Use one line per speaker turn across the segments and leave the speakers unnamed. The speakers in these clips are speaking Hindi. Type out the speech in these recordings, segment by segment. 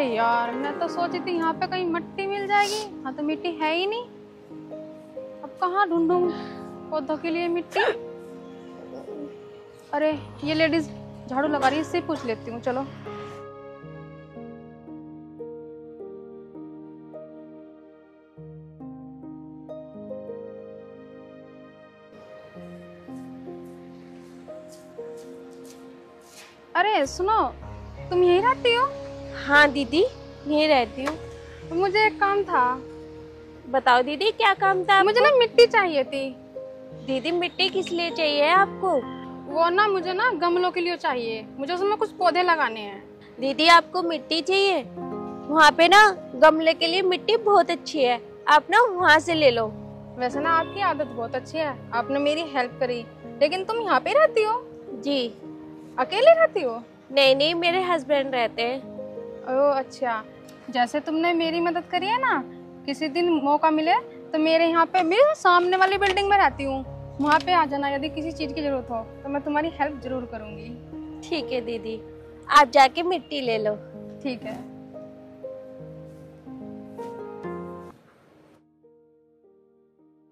यार, मैं तो सोची थी यहाँ पे कहीं मिट्टी मिल जाएगी। हाँ तो मिट्टी है ही नहीं। अब कहाँ ढूंढूं पौधों के लिए मिट्टी। अरे ये लेडीज झाड़ू लगा रही है, इससे पूछ लेती हूँ। चलो अरे सुनो, तुम यहीं रहती हो?
हाँ दीदी, यहीं रहती हूँ।
मुझे एक काम था।
बताओ दीदी, क्या काम था आपको?
मुझे ना मिट्टी चाहिए थी।
दीदी मिट्टी किस लिए चाहिए आपको?
वो ना मुझे ना गमलों के लिए चाहिए, मुझे उसमें कुछ पौधे लगाने हैं।
दीदी आपको मिट्टी चाहिए? वहाँ पे ना गमले के लिए मिट्टी बहुत अच्छी है, आप ना वहाँ से ले लो।
वैसे ना आपकी आदत बहुत अच्छी है, आपने मेरी हेल्प करी, लेकिन तुम यहाँ पे रहती हो?
जी।
अकेले रहती हो?
नहीं नहीं, मेरे हस्बैंड रहते हैं।
ओह अच्छा, जैसे तुमने मेरी मदद करी है ना, किसी दिन मौका मिले तो मेरे यहाँ पे, मैं सामने वाली बिल्डिंग में रहती हूँ, वहाँ पे आ जाना। यदि किसी चीज की जरूरत हो तो मैं तुम्हारी हेल्प जरूर करूंगी।
ठीक है दीदी, आप जाके मिट्टी ले लो।
ठीक है।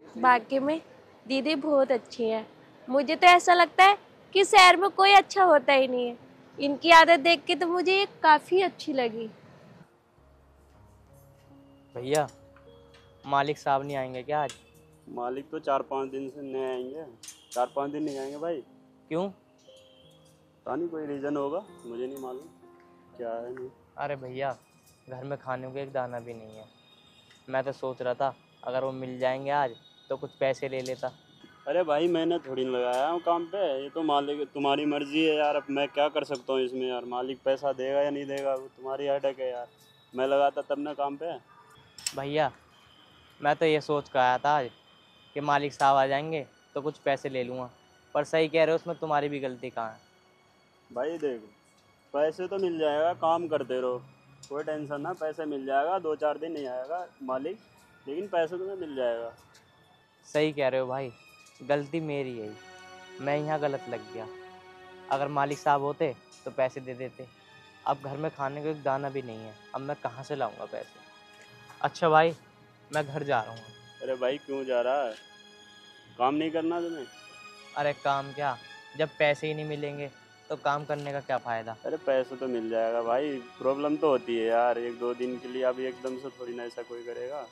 बाकी में दीदी बहुत अच्छी है। मुझे तो ऐसा लगता है कि शहर में कोई अच्छा होता ही नहीं है। इनकी आदत देख के तो मुझे ये काफी अच्छी लगी।
भैया, मालिक साहब नहीं आएंगे क्या आज?
मालिक तो 4-5 दिन से नहीं आएंगे। 4-5 दिन नहीं आएंगे भाई।
क्यों?
पता नहीं, कोई रीज़न होगा, मुझे नहीं मालूम क्या है। नहीं
अरे भैया, घर में खाने को एक दाना भी नहीं है। मैं तो सोच रहा था अगर वो मिल जाएंगे आज तो कुछ पैसे ले लेता।
अरे भाई, मैंने थोड़ी ना लगाया हूँ काम पे, ये तो मालिक, तुम्हारी मर्जी है यार। अब मैं क्या कर सकता हूँ इसमें यार। मालिक पैसा देगा या नहीं देगा वो तुम्हारी हेडेक है यार। मैं लगाता तब ना काम पे।
भैया, मैं तो ये सोच कर आया था आज कि मालिक साहब आ जाएंगे तो कुछ पैसे ले लूँगा, पर सही कह रहे हो, उसमें तुम्हारी भी गलती कहाँ है।
भाई देखो, पैसे तो मिल जाएगा, काम करते रहो, कोई टेंशन ना। पैसे मिल जाएगा, 2-4 दिन नहीं आएगा मालिक, लेकिन पैसे तुम्हें मिल जाएगा।
सही कह रहे हो भाई, गलती मेरी है, मैं यहाँ गलत लग गया। अगर मालिक साहब होते तो पैसे दे देते। अब घर में खाने को एक दाना भी नहीं है, अब मैं कहाँ से लाऊंगा पैसे। अच्छा भाई, मैं घर जा रहा हूँ।
अरे भाई, क्यों जा रहा है? काम नहीं करना तुम्हें?
अरे काम क्या, जब पैसे ही नहीं मिलेंगे तो काम करने का क्या फ़ायदा।
अरे पैसे तो मिल जाएगा भाई, प्रॉब्लम तो होती है यार 1-2 दिन के लिए। अभी एकदम से थोड़ी ना ऐसा कोई करेगा,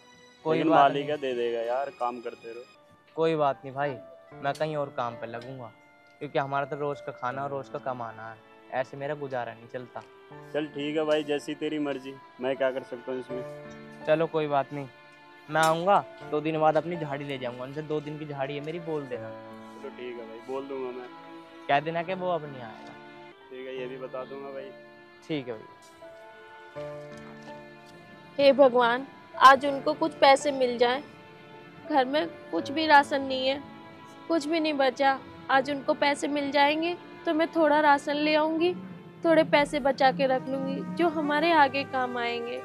कोई
लेकिन
बात
मालिक
नहीं,
है, दे देगा यार, काम करते रहो।
कोई बात नहीं भाई, मैं कहीं और काम पर लगूंगा, क्योंकि हमारा तो रोज़ का खाना और रोज़ का कमाना है, ऐसे मेरा गुजारा नहीं चलता।
चल ठीक है भाई, जैसी तेरी मर्जी, मैं क्या कर सकता हूँ इसमें।
चलो कोई बात नहीं, मैं आऊँगा 2 दिन बाद अपनी झाड़ी ले जाऊँगा। उनसे 2 दिन की झाड़ी है मेरी, बोल देना।
चलो ठीक है भाई, बोल दूंगा मैं।
कह देना कि वो अब नहीं आएगा।
ठीक है, ये भी बता दूंगा भाई।
ठीक है भैया।
हे भगवान, आज उनको कुछ पैसे मिल जाएं। घर में कुछ भी राशन नहीं है, कुछ भी नहीं बचा। आज उनको पैसे मिल जाएंगे तो मैं थोड़ा राशन ले आऊंगी, थोड़े पैसे बचा के रख लूंगी जो हमारे आगे काम आएंगे।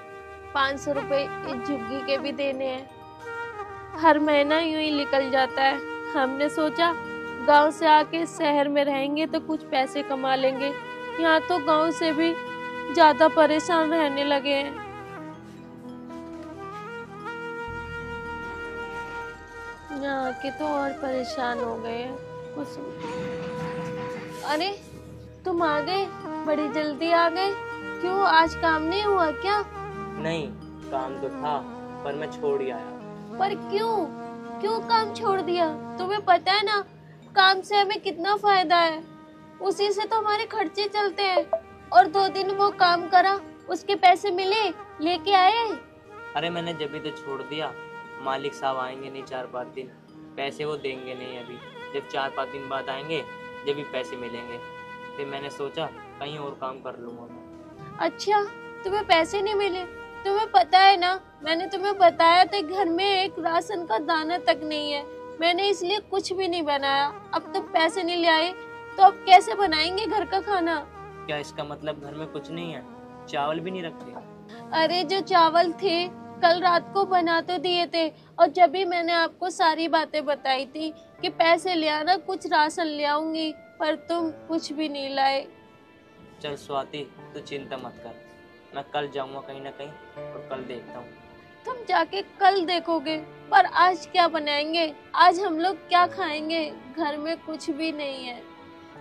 500 रुपये इस झुग्गी के भी देने हैं। हर महीना यूं ही निकल जाता है। हमने सोचा गांव से आके शहर में रहेंगे तो कुछ पैसे कमा लेंगे। यहाँ तो गांव से भी ज्यादा परेशान रहने लगे हैं। यहाँ के तो और परेशान हो गए हैं। अरे तुम आ गए, बड़ी जल्दी आ गए। क्यों, आज काम नहीं हुआ क्या?
नहीं, काम तो था पर मैं छोड़ ही आया।
पर क्यों क्यों काम छोड़ दिया? तुम्हें पता है ना काम से हमें कितना फायदा है, उसी से तो हमारे खर्चे चलते हैं। और 2 दिन वो काम करा, उसके पैसे मिले, लेके आए।
अरे मैंने जब भी तो छोड़ दिया, मालिक साहब आएंगे नहीं 4-5 दिन, पैसे वो देंगे नहीं अभी। जब 4-5 दिन बाद आएंगे, जब भी पैसे मिलेंगे, फिर मैंने सोचा कहीं और काम कर लूँगा मैं।
अच्छा, तुम्हें पैसे नहीं मिले? तुम्हें पता है ना, मैंने तुम्हें बताया था घर में एक राशन का दाना तक नहीं है। मैंने इसलिए कुछ भी नहीं बनाया। अब तुम पैसे नहीं ले आए तो अब कैसे बनाएंगे घर का खाना?
क्या इसका मतलब घर में कुछ नहीं है? चावल भी नहीं रखते?
अरे जो चावल थे कल रात को बना तो दिए थे, और जब भी मैंने आपको सारी बातें बताई थी कि पैसे ले आना, कुछ राशन ले आऊंगी, पर तुम कुछ भी नहीं लाए।
चल स्वाति, तू चिंता मत कर, मैं कल जाऊंगा कहीं ना कहीं और कल देखता हूँ।
तुम जाके कल देखोगे, पर आज क्या बनाएंगे? आज हम लोग क्या खाएंगे? घर में कुछ भी नहीं है,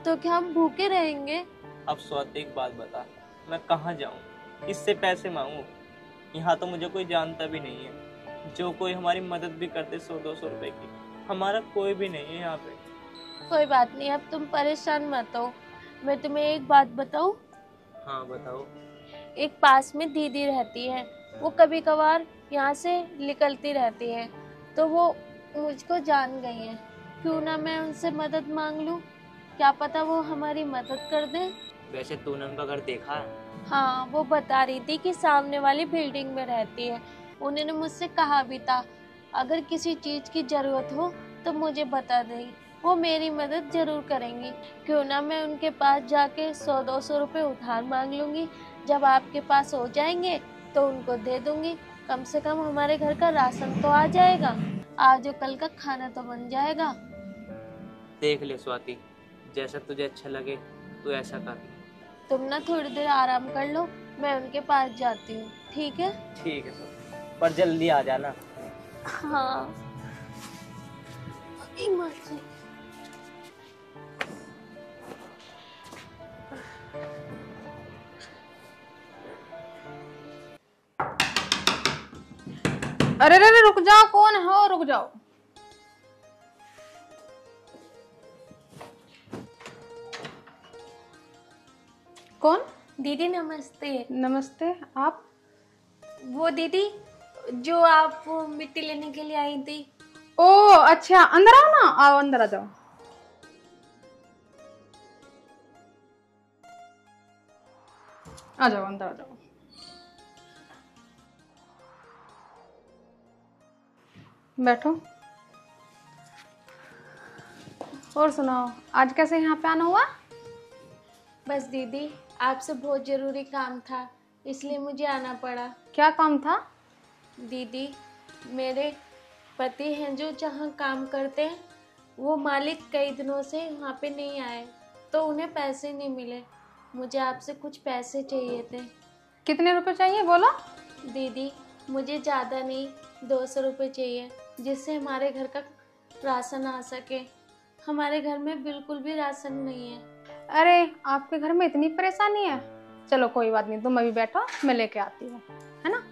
तो क्या हम भूखे रहेंगे?
अब स्वाति एक बात बता, मैं कहाँ जाऊँ, किससे पैसे मांगू? यहाँ तो मुझे कोई जानता भी नहीं है, जो कोई हमारी मदद भी करते 100-200 रुपए की, हमारा कोई भी नहीं है यहाँ पे।
कोई बात नहीं, अब तुम परेशान मत हो। मैं तुम्हें एक बात बताऊं?
हाँ बताओ।
एक पास में दीदी रहती है, वो कभी कभार यहाँ से निकलती रहती है, तो वो मुझको जान गई है। क्यों ना मैं उनसे मदद मांग लूं? क्या पता वो हमारी मदद कर दें।
वैसे तूने उनका घर देखा है?
हाँ, वो बता रही थी कि सामने वाली बिल्डिंग में रहती है। उन्होंने मुझसे कहा भी था, अगर किसी चीज की जरूरत हो तो मुझे बता देगी, वो मेरी मदद जरूर करेंगी। क्यों ना मैं उनके पास जाके 100-200 रुपए उधार मांग लूंगी। जब आपके पास हो जाएंगे तो उनको दे दूंगी। कम से कम हमारे घर का राशन तो आ जाएगा, आज और कल का खाना तो बन जाएगा।
देख ले स्वाति, जैसा तुझे अच्छा लगे तू ऐसा कर।
तुम ना थोड़ी देर आराम कर लो, मैं उनके पास जाती हूँ, ठीक है?
ठीक है स्वाति, पर जल्दी आ जाना।
हाँ। इमरजेंसी।
अरे अरे रुक जाओ, कौन हो? रुक जाओ। कौन?
दीदी नमस्ते।
नमस्ते। आप?
वो दीदी जो आप वो मिट्टी लेने के लिए आई थी।
ओ अच्छा, अंदर आओ ना, आओ अंदर आ जाओ। आ जाओ, अंदर आ जाओ। बैठो। और सुनाओ, आज कैसे यहाँ पे आना हुआ?
बस दीदी, आपसे बहुत ज़रूरी काम था, इसलिए मुझे आना पड़ा।
क्या काम था?
दीदी, मेरे पति हैं जो जहाँ काम करते हैं, वो मालिक कई दिनों से वहाँ पे नहीं आए, तो उन्हें पैसे नहीं मिले। मुझे आपसे कुछ पैसे चाहिए थे।
कितने रुपए चाहिए बोलो?
दीदी, मुझे ज़्यादा नहीं, 200 रुपये चाहिए, जिससे हमारे घर का राशन आ सके। हमारे घर में बिल्कुल भी राशन नहीं है।
अरे आपके घर में इतनी परेशानी है? चलो कोई बात नहीं, तुम अभी बैठो, मैं लेके आती हूँ, है ना?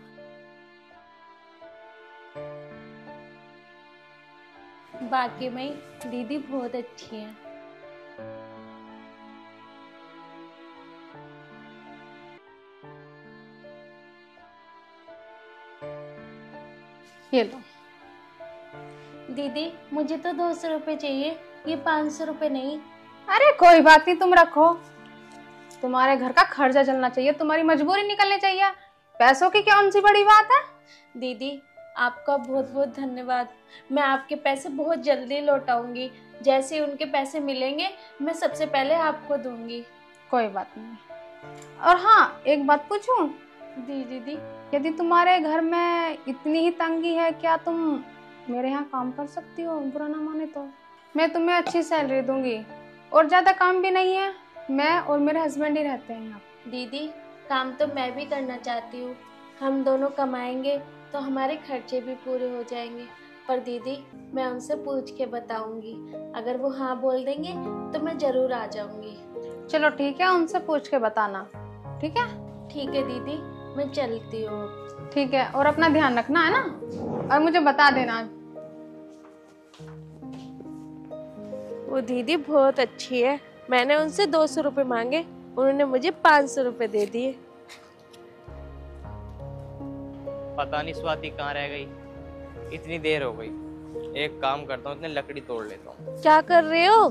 बाकी में दीदी बहुत अच्छी है।
ये लो।
दीदी, मुझे तो 200 रुपये चाहिए, ये 500 रुपये नहीं।
अरे कोई बात नहीं, तुम रखो। तुम्हारे घर का खर्चा चलना चाहिए, तुम्हारी मजबूरी निकलनी चाहिए, पैसों की कौन सी बड़ी बात है?
दीदी, आपका बहुत बहुत धन्यवाद। मैं आपके पैसे बहुत जल्दी लौटाऊंगी। जैसे ही उनके पैसे मिलेंगे, मैं सबसे पहले आपको दूंगी।
कोई बात नहीं। और हाँ, एक बात पूछूं?
दीदी,
यदि तुम्हारे घर में इतनी ही तंगी है, क्या तुम मेरे यहाँ काम कर सकती हो? बुरा ना माने तो मैं तुम्हें अच्छी सैलरी दूंगी, और ज्यादा काम भी नहीं है, मैं और मेरे हस्बैंड ही रहते हैं यहाँ।
दीदी, काम तो मैं भी करना चाहती हूँ। हम दोनों कमाएंगे तो हमारे खर्चे भी पूरे हो जाएंगे। पर दीदी, मैं उनसे पूछ के बताऊंगी। अगर वो हाँ बोल देंगे तो मैं जरूर आ जाऊंगी।
चलो ठीक है, उनसे पूछ के बताना। ठीक है?
ठीक है दीदी, मैं चलती हूँ।
ठीक है, और अपना ध्यान रखना, है ना? और मुझे बता देना।
वो दीदी बहुत अच्छी है। मैंने उनसे 200 रुपये मांगे, उन्होंने मुझे 500 रुपये दे दिए।
पता नहीं स्वाति कहाँ रह गई, इतनी देर हो गई। एक काम करता हूँ, इतने लकड़ी तोड़ लेता हूँ।
क्या कर रहे हो?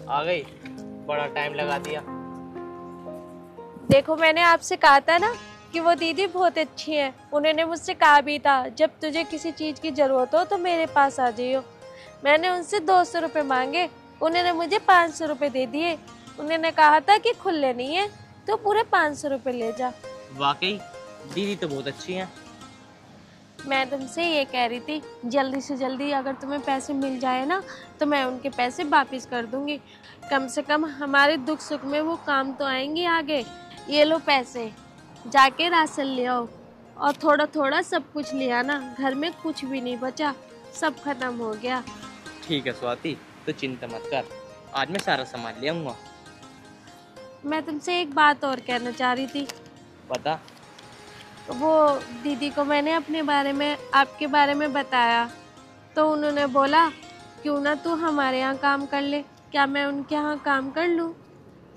आ गई, बड़ा टाइम लगा दिया।
देखो, मैंने आपसे कहा था ना कि वो दीदी बहुत अच्छी है। उन्होंने मुझसे कहा भी था, जब तुझे किसी चीज़ की ज़रूरत हो तो मेरे पास आ जाइयो। मैंने उनसे 200 रुपये मांगे, उन्होंने मुझे 500 रुपये दे दिए। उन्होंने कहा था कि खुले नहीं है तो पूरे 500 रुपये ले जा।
वाकई दीदी तो बहुत अच्छी हैं।
मैं तुमसे ये कह रही थी, जल्दी से जल्दी अगर तुम्हें पैसे मिल जाए ना, तो मैं उनके पैसे वापस कर दूंगी। कम से कम हमारे दुख सुख में वो काम तो आएंगी आगे। ये लो पैसे। जाके राशन ले आओ और थोड़ा थोड़ा सब कुछ ले आना। घर में कुछ भी नहीं बचा, सब खत्म हो गया।
ठीक है स्वाति, तो चिंता मत कर, आज मैं सारा सामान ले आऊँगा।
मैं तुमसे एक बात और कहना चाह रही थी।
बता।
वो दीदी को मैंने अपने बारे में, आपके बारे में बताया, तो उन्होंने बोला क्यों ना तू हमारे यहाँ काम कर ले। क्या मैं उनके यहाँ काम कर लूँ?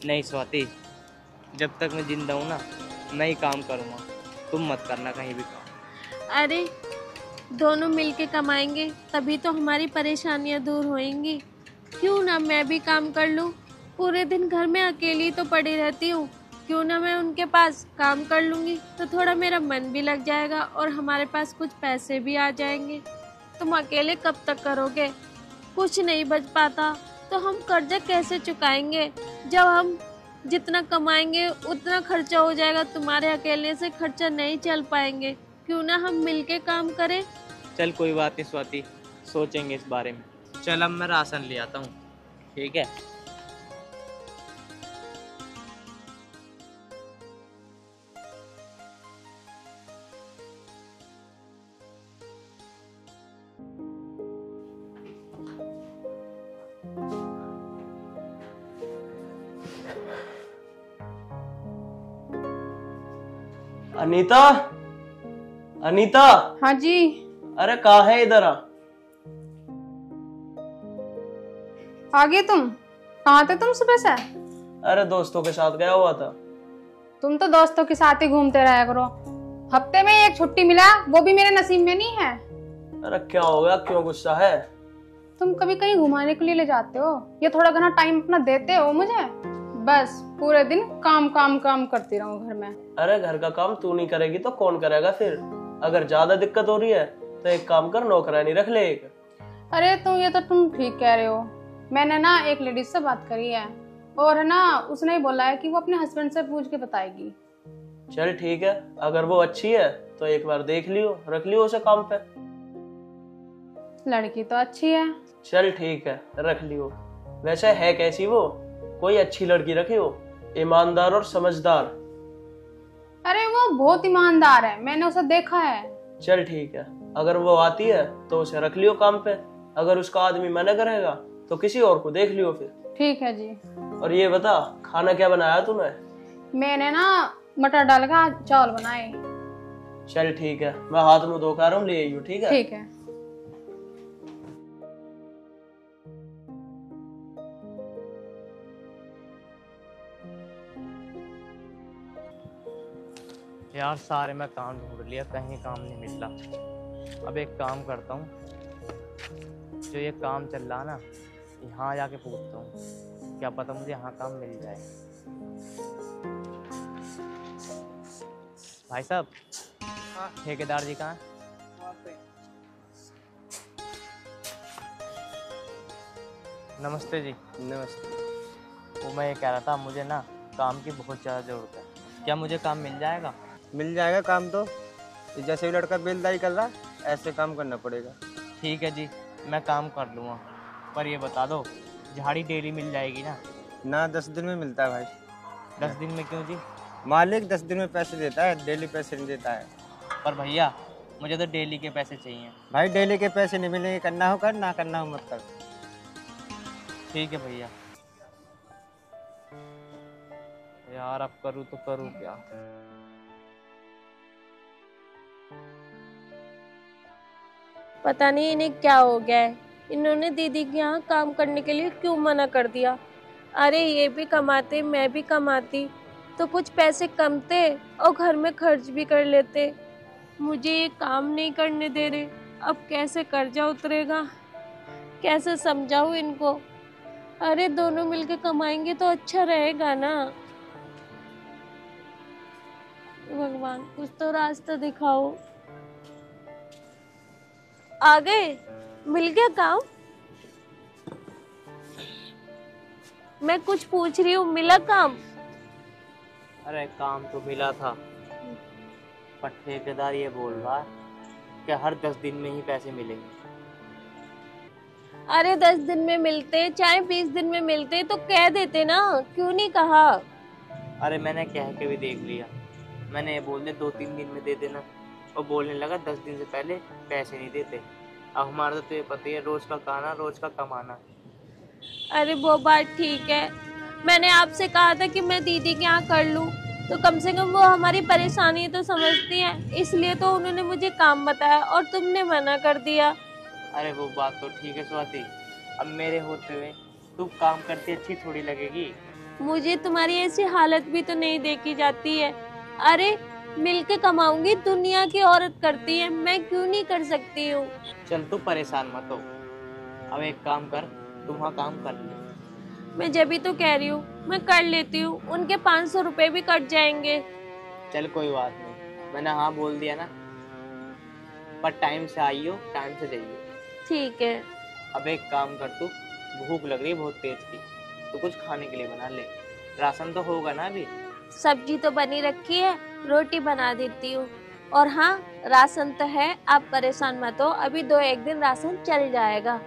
नहीं स्वाति, जब तक मैं जिंदा हूँ ना, मैं ही काम करूँगा, तुम मत करना कहीं भी काम।
अरे दोनों मिलके कमाएंगे तभी तो हमारी परेशानियाँ दूर होएंगी। क्यों ना मैं भी काम कर लूँ? पूरे दिन घर में अकेली तो पड़ी रहती हूँ, क्यों ना मैं उनके पास काम कर लूँगी, तो थोड़ा मेरा मन भी लग जाएगा और हमारे पास कुछ पैसे भी आ जाएंगे। तुम अकेले कब तक करोगे? कुछ नहीं बच पाता तो हम कर्जा कैसे चुकाएंगे? जब हम जितना कमाएंगे उतना खर्चा हो जाएगा, तुम्हारे अकेले से खर्चा नहीं चल पाएंगे। क्यों ना हम मिलके काम करें?
चल कोई बात नहीं स्वाति, सोचेंगे इस बारे में। चल अब मैं राशन ले आता हूँ, ठीक है?
अनीता, अनीता,
हाँ जी।
अरे कहाँ है? इधर
आ गए तुम? कहाँ थे तुम सुबह से?
अरे दोस्तों के साथ गया हुआ था।
तुम तो दोस्तों के साथ ही घूमते रहा करो। हफ्ते में एक छुट्टी मिला, वो भी मेरे नसीब में नहीं है।
अरे क्या हो गया, क्यों गुस्सा है?
तुम कभी कहीं घुमाने के लिए ले जाते हो या थोड़ा घना टाइम अपना देते हो मुझे? बस पूरे दिन काम काम काम करती रहूं घर में।
अरे घर का काम तू नहीं करेगी तो कौन करेगा फिर? अगर ज्यादा दिक्कत हो रही है तो एक काम कर, नौकरानी रख ले एक।
अरे तुम ठीक कह रहे हो। मैंने ना एक लेडीज से बात करी है और है ना, उसने बोला है कि वो अपने हस्बैंड से पूछ के बताएगी।
चल ठीक है, अगर वो अच्छी है तो एक बार देख लियो, रख लियो उसे काम पे।
लड़की तो अच्छी है।
चल ठीक है, रख लियो। वैसे है कैसी वो? कोई अच्छी लड़की रखियो, ईमानदार और समझदार।
अरे वो बहुत ईमानदार है, मैंने उसे देखा है।
चल ठीक है, अगर वो आती है तो उसे रख लियो काम पे। अगर उसका आदमी मना करेगा तो किसी और को देख लियो फिर।
ठीक है जी।
और ये बता, खाना क्या बनाया तूने?
मैंने ना मटर डाल का चावल बनाए।
चल ठीक है, मैं हाथ मुंह धोकर हूँ, ले आइयो। ठीक है?
ठीक है।
यार सारे मैं काम ढूंढ लिया, कहीं काम नहीं मिला। अब एक काम करता हूँ, जो ये काम चल रहा ना, यहाँ जाके पूछता हूँ, क्या पता मुझे यहाँ काम मिल जाए। भाई साहब, ठेकेदार जी कहाँ हैं? नमस्ते जी।
नमस्ते।
वो मैं ये कह रहा था, मुझे ना काम की बहुत ज़्यादा ज़रूरत है, क्या मुझे काम मिल जाएगा?
मिल जाएगा काम तो, जैसे भी लड़का बेलदारी कर रहा ऐसे काम करना पड़ेगा।
ठीक है जी, मैं काम कर लूँगा, पर ये बता दो झाड़ी डेली मिल जाएगी ना?
ना 10 दिन में मिलता है भाई।
10 दिन में क्यों जी?
मालिक 10 दिन में पैसे देता है, डेली पैसे नहीं देता है।
पर भैया मुझे तो डेली के पैसे चाहिए।
भाई डेली के पैसे नहीं मिलेंगे, करना हो कर, ना करना हो मत कर।
ठीक है भैया। यार अब करूँ तो करूँ क्या?
पता नहीं इन्हें क्या हो गया है, इन्होंने दीदी के यहाँ काम करने के लिए क्यों मना कर दिया। अरे ये भी कमाते, मैं भी कमाती, तो कुछ पैसे कम थे और घर में खर्च भी कर लेते। मुझे ये काम नहीं करने दे रहे, अब कैसे कर्जा उतरेगा, कैसे समझाऊं इनको। अरे दोनों मिलके कमाएंगे तो अच्छा रहेगा ना। भगवान कुछ तो रास्ता दिखाओ। आ गए? मिल गया काम? मैं कुछ पूछ रही हूँ, मिला काम?
अरे काम तो मिला था, पर ठेकेदार ये बोल रहा है कि हर 10 दिन में ही पैसे मिलेंगे।
अरे 10 दिन में मिलते, चाहे 20 दिन में मिलते तो कह देते ना, क्यों नहीं कहा?
अरे मैंने कह के भी देख लिया, मैंने ये बोल दिया 2-3 दिन में दे देना, और बोलने लगा 10 दिन से पहले पैसे नहीं देते। अब हमारा तो तुझे पता ही है, रोज का खाना रोज का कमाना।
अरे वो बात ठीक है, मैंने आपसे कहा था कि मैं दीदी के यहाँ कर लूँ, तो कम से कम वो हमारी परेशानी तो समझती हैं, इसलिए तो उन्होंने मुझे काम बताया और तुमने मना कर दिया।
अरे वो बात तो ठीक है स्वाति, अब मेरे होते हुए तू काम करती अच्छी थोड़ी लगेगी।
मुझे तुम्हारी ऐसी हालत भी तो नहीं देखी जाती है। अरे मिलके कमाऊंगी, दुनिया की औरत करती है, मैं क्यों नहीं कर सकती हूँ।
चल तू परेशान मत हो, अब एक काम कर, तू वहाँ काम कर ले।
मैं जब भी तो कह रही हूँ, मैं कर लेती हूँ, उनके 500 रुपए भी कट जाएंगे।
चल कोई बात नहीं, मैंने हाँ बोल दिया ना, पर टाइम से आइयो टाइम से जाइयो।
ठीक है।
अब एक काम कर, तू भूख लग रही है बहुत तेज की, तो कुछ खाने के लिए बना ले, राशन तो होगा ना अभी?
सब्जी तो बनी रखी है, रोटी बना देती हूँ, और हाँ राशन तो है, आप परेशान मत हो, अभी 2-1 दिन राशन चल जाएगा।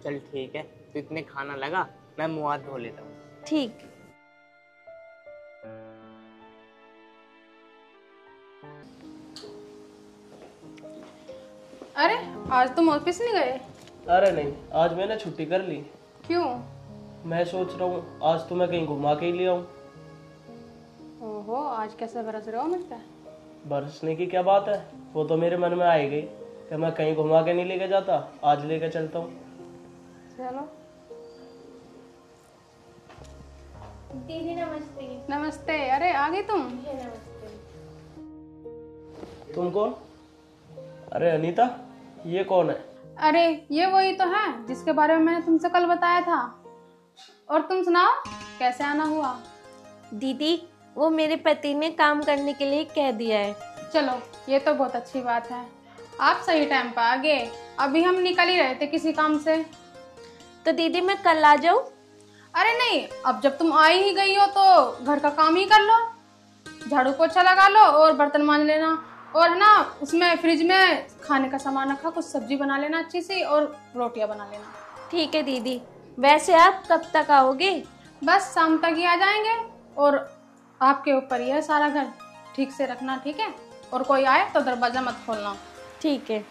चल ठीक है, तो इतने खाना लगा, मैं मुँह हाथ धो लेता हूँ।
ठीक।
अरे आज तुम ऑफिस नहीं गए?
अरे नहीं, आज मैंने छुट्टी कर ली।
क्यों?
मैं सोच रहा हूँ आज तो मैं कहीं घुमा के ही ले आऊँ।
ओहो, आज कैसे बरस रहे हो मुझ पे?
बरसने की क्या बात है, वो तो मेरे मन में आई गई कि मैं कहीं घुमा के नहीं लेके जाता, आज लेके चलता हूँ।
चलो।
दीदी नमस्ते।
नमस्ते। अरे आ गई तुम?
तुम कौन? अरे अनीता, ये कौन है?
अरे ये वही तो है जिसके बारे में मैंने तुमसे कल बताया था। और तुम सुनाओ, कैसे आना हुआ?
दीदी वो मेरे पति ने काम करने के लिए कह दिया है।
चलो ये तो बहुत अच्छी बात है, आप सही टाइम पर आ गए। अभी हम निकल ही रहे थे किसी काम से।
तो दीदी मैं कल आ जाऊँ?
अरे नहीं, अब जब तुम आई ही गई हो तो घर का काम ही कर लो, झाड़ू पोछा लगा लो और बर्तन मांज लेना, और है ना उसमें फ्रिज में खाने का सामान रखा, कुछ सब्जी बना लेना अच्छी सी और रोटियां बना लेना।
ठीक है दीदी। वैसे आप कब तक आओगे?
बस शाम तक ही आ जाएंगे, और आपके ऊपर ही है सारा घर, ठीक से रखना, ठीक है? और कोई आए तो दरवाजा मत खोलना।
ठीक है।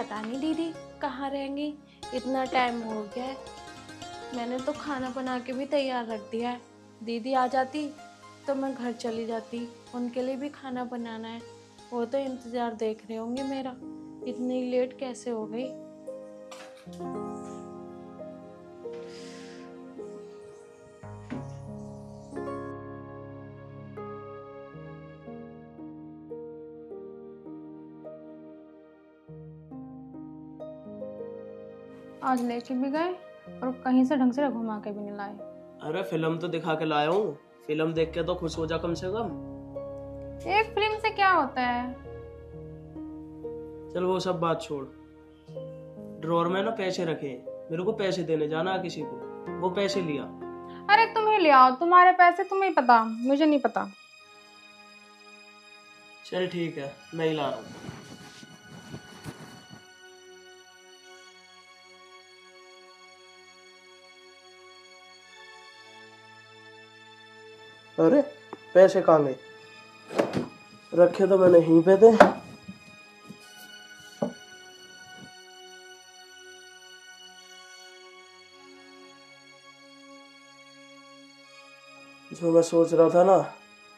पता नहीं दीदी कहाँ रहेंगी, इतना टाइम हो गया है। मैंने तो खाना बना के भी तैयार रख दिया है। दीदी आ जाती तो मैं घर चली जाती, उनके लिए भी खाना बनाना है। वो तो इंतज़ार देख रहे होंगे मेरा, इतनी लेट कैसे हो गई।
आज लेके भी गए और कहीं से ढंग से घुमा के भी नहीं लाए।
अरे फिल्म तो दिखा के लाया हूँ, फिल्म देख के तो खुश हो जा कम से कम।
एक फिल्म से क्या होता है?
चल वो सब बात छोड़, ड्रॉर में ना पैसे रखे हैं, मेरे को पैसे देने जाना है किसी को, वो पैसे लिया।
अरे तुम ही ले आओ, तुम्हारे पैसे तुम्हें पता, मुझे नहीं पता।
चल ठीक है, मैं ही ला रहा हूँ। अरे पैसे कहाँ गए? रखे तो मैंने यहीं पे थे। जो मैं सोच रहा था ना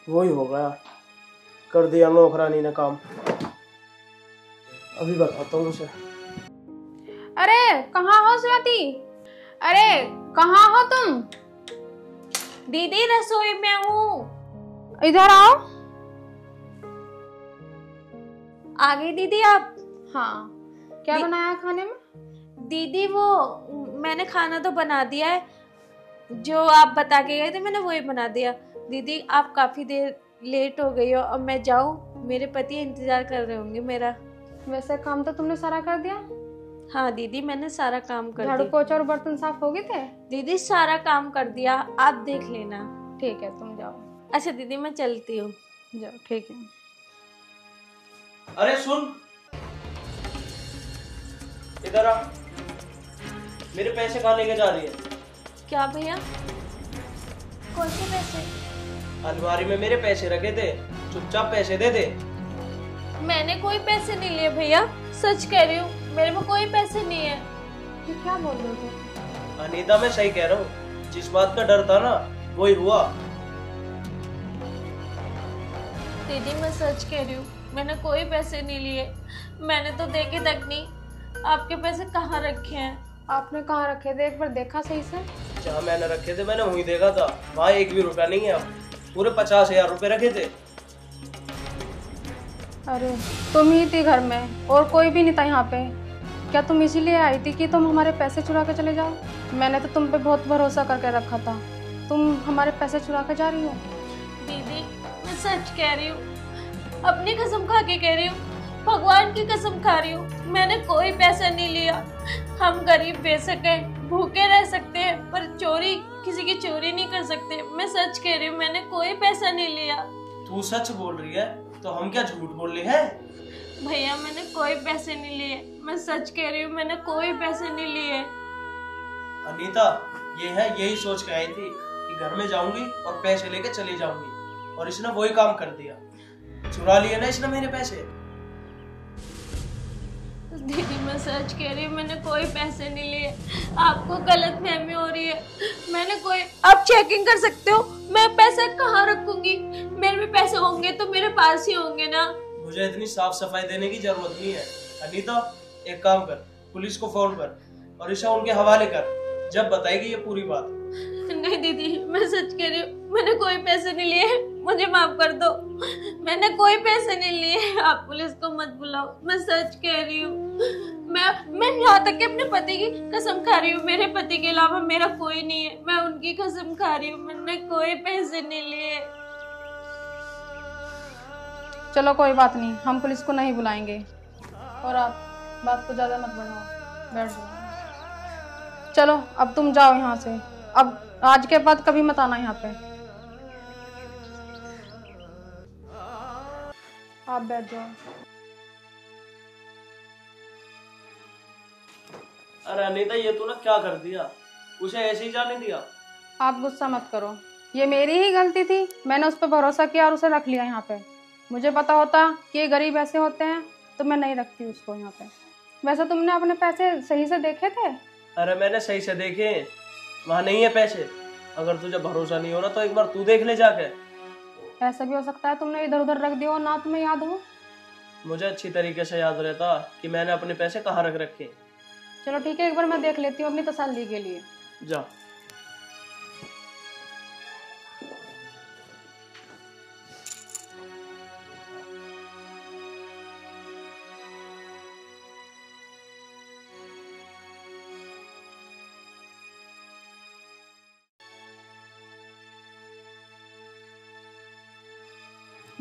वही हो गया, कर दिया नौकरानी ने काम। अभी बताता हूँ उसे।
अरे कहाँ हो स्वाति? अरे कहाँ हो तुम?
दीदी रसोई में हूँ।
इधर आओ।
आ गई दीदी आप?
हाँ, क्या बनाया खाने में?
दीदी वो मैंने खाना तो बना दिया है, जो आप बता के गए थे मैंने वही बना दिया। दीदी आप काफी देर लेट हो गई हो, अब मैं जाऊँ? मेरे पति इंतजार कर रहे होंगे मेरा।
वैसे काम तो तुमने सारा कर दिया?
हाँ दीदी मैंने सारा काम कर
झाड़ू
दिया।
पोछा और बर्तन साफ हो गए थे?
दीदी सारा काम कर दिया, आप देख लेना।
ठीक है तुम जाओ।
अच्छा दीदी मैं चलती हूँ।
जाओ ठीक है।
अरे सुन, इधर आ। मेरे पैसे कहाँ लेके जा रही है?
क्या भैया? कौन से पैसे?
अलमारी में मेरे पैसे रखे थे, चुपचाप पैसे दे दे।
मैंने कोई पैसे नहीं लिए भैया, सच कह रही हूँ, मेरे में कोई पैसे नहीं है।
ये क्या बोल रहे थे?
अनीता मैं सही कह रहा हूँ, जिस बात का डर था ना वही हुआ।
दीदी मैं सच कह रही हूँ, मैंने कोई पैसे नहीं लिए। मैंने तो देखे तक नहीं। आपके पैसे कहाँ रखे हैं?
आपने कहाँ रखे थे? एक बार देखा सही से?
जहाँ मैंने रखे थे मैंने वहीं देखा था, वहाँ एक भी रुपया नहीं है। अब पूरे 50,000 रुपए रखे थे।
अरे तुम ही थी घर में और कोई भी नहीं था यहाँ पे? क्या तुम इसीलिए आई थी कि तुम हमारे पैसे चुरा के चले जाओ? मैंने तो तुम पे बहुत भरोसा करके रखा था, तुम हमारे पैसे चुरा के जा रही हो।
दीदी मैं सच कह रही हूँ, अपनी कसम खा के कह रही हूँ, भगवान की कसम खा रही हूँ, मैंने कोई पैसा नहीं लिया। हम गरीब बेशक हैं, भूखे रह सकते हैं, पर चोरी किसी की चोरी नहीं कर सकते। मैं सच कह रही हूँ, मैंने कोई पैसा नहीं लिया।
तू सच बोल रही है तो हम क्या झूठ बोल रहे हैं?
भैया मैंने कोई पैसे नहीं लिए, मैं सच कह रही हूँ, मैंने कोई पैसे नहीं लिए।
अनीता ये है, यही सोच के आई थी कि घर में जाऊंगी और पैसे लेके चली जाऊंगी, और इसने वही काम कर दिया, चुरा लिए ना इसने मेरे पैसे।
दीदी मैं सच कह रही हूँ, मैंने कोई पैसे नहीं लिए। आपको गलतफहमी हो रही है, मैंने कोई। आप चेकिंग कर सकते हो, मैं पैसे कहाँ रखूंगी? मेरे भी पैसे होंगे तो मेरे पास ही होंगे ना।
मुझे इतनी साफ सफाई देने की जरूरत नहीं है। अनीता एक काम कर, पुलिस को फोन कर और इसे उनके हवाले कर, जब बताएगी ये पूरी बात।
नहीं दीदी मैं सच कह रही हूँ, मैंने कोई पैसे नहीं लिए, मुझे माफ कर दो। मैंने कोई पैसे नहीं लिए, आप पुलिस को मत बुलाओ, मैं सच कह रही हूँ। मैं यहाँ तक कि अपने पति की कसम खा रही हूँ, मेरे पति के अलावा मेरा कोई नहीं है, मैं उनकी कसम खा रही हूँ, मैंने कोई पैसे नहीं लिए।
चलो कोई बात नहीं, हम पुलिस को नहीं बुलाएंगे। और आप बात को ज़्यादा मत बढ़ाओ, बैठ जाओ। चलो अब तुम जाओ यहाँ से, अब आज के बाद कभी मत आना यहाँ पे। आप बैठ जाओ।
अरे अनीता ये तूने क्या कर दिया, उसे ऐसे ही जाने दिया?
आप गुस्सा मत करो, ये मेरी ही गलती थी, मैंने उस पर भरोसा किया और उसे रख लिया यहाँ पे। मुझे पता होता कि ये गरीब ऐसे होते हैं तो मैं नहीं रखती उसको यहाँ पे। वैसे तुमने अपने पैसे सही से देखे थे?
अरे मैंने सही से देखे, वहाँ नहीं है पैसे। अगर तुझे भरोसा नहीं हो रहा तो एक बार तू देख ले जाके।
ऐसा भी हो सकता है तुमने इधर उधर रख दिया हो, ना तुम्हें याद हो।
मुझे अच्छी तरीके से याद रहता कि मैंने अपने पैसे कहाँ रख रखे।
चलो ठीक है, एक बार मैं देख लेती हूँ अपनी तसल्ली के लिए।
जा।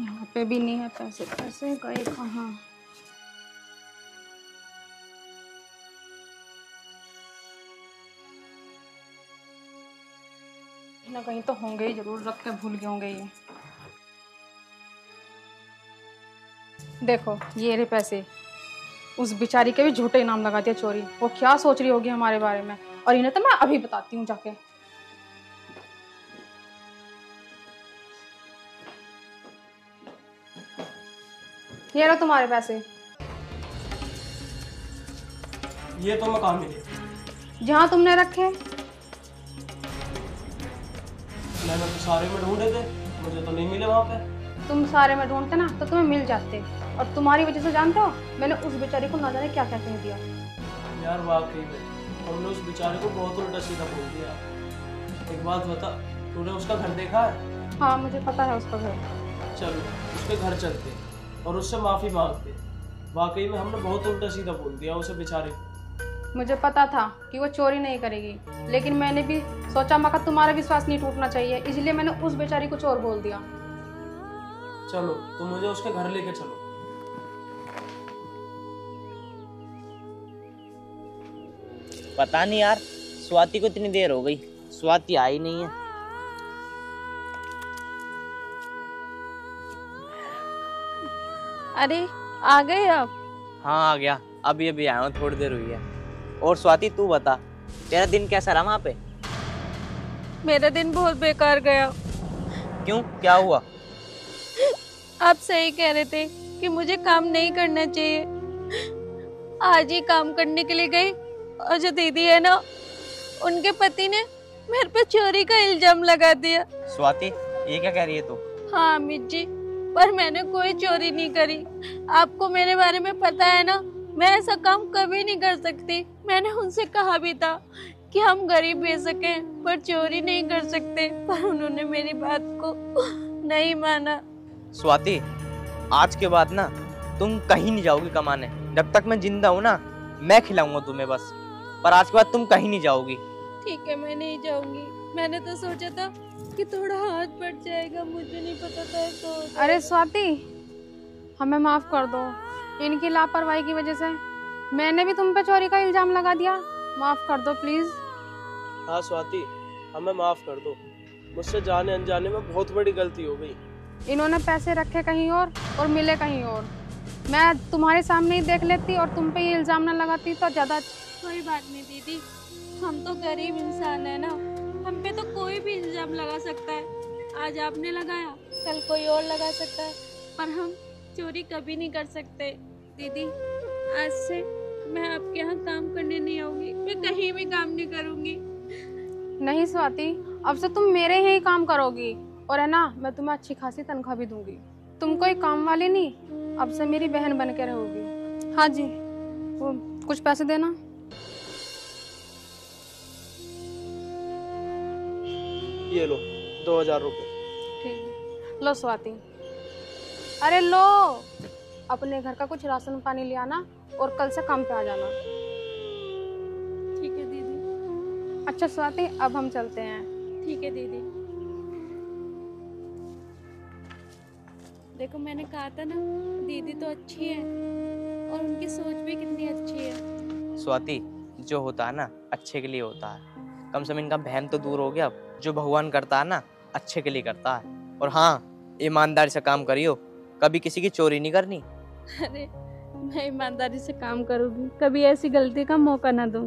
यहाँ पे भी नहीं है पैसे, पैसे गए कहाँ? ना कहीं तो होंगे ही, जरूर रख के भूल गए होंगे ये। देखो ये रहे पैसे। उस बेचारी के भी झूठे इनाम लगा दिया चोरी। वो क्या सोच रही होगी हमारे बारे में, और इन्हें तो मैं अभी बताती हूँ जाके। ये रहो तुम्हारे पैसे।
ये तो मैं कहाँ मिले?
जहाँ तुमने रखे।
मैंने तो सारे में ढूंढे थे, मुझे तो नहीं मिले वहाँ पे।
तुम सारे में ढूंढते ना तो तुम्हें मिल जाते, और तुम्हारी वजह से जानते हो मैंने उस बेचारी को ना जाने क्या क्या कह दिया।
यार वाकई में हमने उस बेचारे को बहुत उल्टा सीधा बोल दिया। एक बात बता, तूने उसका घर देखा है?
हाँ मुझे पता है उसका घर।
चलो उसके घर चलते और उससे माफी मांगते। वाकई में हमने बहुत उल्टा सीधा बोल दिया उसे बेचारे को।
मुझे पता था कि वो चोरी नहीं करेगी, लेकिन मैंने भी सोचा मका तुम्हारा विश्वास नहीं टूटना चाहिए, इसलिए मैंने उस बेचारी को चोर बोल दिया।
चलो तुम मुझे उसके घर लेके चलो।
पता नहीं यार, स्वाति को इतनी देर हो गई, स्वाति आई नहीं है।
अरे आ गए आप?
हाँ आ गया, अभी अभी आया हूँ, थोड़ी देर हुई है। और स्वाति तू बता, तेरा दिन कैसा रहा वहाँ पे?
मेरा दिन बहुत बेकार गया।
क्यों, क्या हुआ?
आप सही कह रहे थे कि मुझे काम नहीं करना चाहिए। आज ही काम करने के लिए गई और जो दीदी है ना, उनके पति ने मेरे पे चोरी का इल्जाम लगा दिया।
स्वाति ये क्या कह रही है तू?
हाँ अमित जी, पर मैंने कोई चोरी नहीं करी। आपको मेरे बारे में पता है ना, मैं ऐसा काम कभी नहीं कर सकती। मैंने उनसे कहा भी था कि हम गरीब भेज सके पर चोरी नहीं कर सकते, पर उन्होंने मेरी बात को नहीं माना।
स्वाति आज के बाद ना तुम कहीं नहीं जाओगी कमाने। जब तक मैं जिंदा हूँ ना, मैं खिलाऊंगा तुम्हें बस, पर आज के बाद तुम कहीं नहीं जाओगी।
ठीक है, मैं नहीं जाऊंगी। मैंने तो सोचा था कि थोड़ा हाथ बढ़ जाएगा, मुझे नहीं पता था तो।
अरे स्वाति, हमें माफ कर दो, इनकी लापरवाही की वजह से मैंने भी तुम पे चोरी का इल्जाम लगा दिया। माफ कर दो प्लीज।
हाँ स्वाति, हमें माफ कर दो। मुझसे जाने अनजाने में बहुत बड़ी गलती हो गई।
इन्होंने पैसे रखे कहीं और मिले कहीं और। मैं तुम्हारे सामने ही देख लेती और तुम पे ये इल्जाम ना लगाती तो ज्यादा।
कोई बात नहीं दीदी, हम तो गरीब इंसान है ना, हम पे तो कोई भी इल्जाम लगा सकता है। आज आपने लगाया, कल कोई और लगा सकता है, पर हम चोरी कभी नहीं कर सकते। दीदी आज से मैं आपके यहाँ काम करने नहीं आऊंगी, मैं कहीं भी काम नहीं करूंगी।
नहीं स्वाति, अब से तुम मेरे यहाँ ही काम करोगी, और है ना मैं तुम्हें अच्छी खासी तनख्वाह भी दूंगी। तुम कोई काम वाली नहीं, अब से मेरी बहन बन के रहोगी। हाँ जी, वो कुछ पैसे देना।
ये लो 2000 रुपए।
ठीक, लो स्वाति। अरे लो, अपने घर का कुछ राशन पानी ले आना और कल से काम पे आ जाना।
ठीक है दीदी।
अच्छा स्वाति, अब हम चलते हैं।
ठीक है दीदी। देखो मैंने कहा था ना, दीदी तो अच्छी है और उनकी सोच भी कितनी अच्छी है।
स्वाति जो होता है ना अच्छे के लिए होता है। कम से कम इनका बहम तो दूर हो गया। जो भगवान करता है ना अच्छे के लिए करता है। और हाँ, ईमानदारी से काम करियो, कभी किसी की चोरी नहीं करनी।
अरे मैं ईमानदारी से काम करूंगी, कभी ऐसी गलती का मौका ना दूं।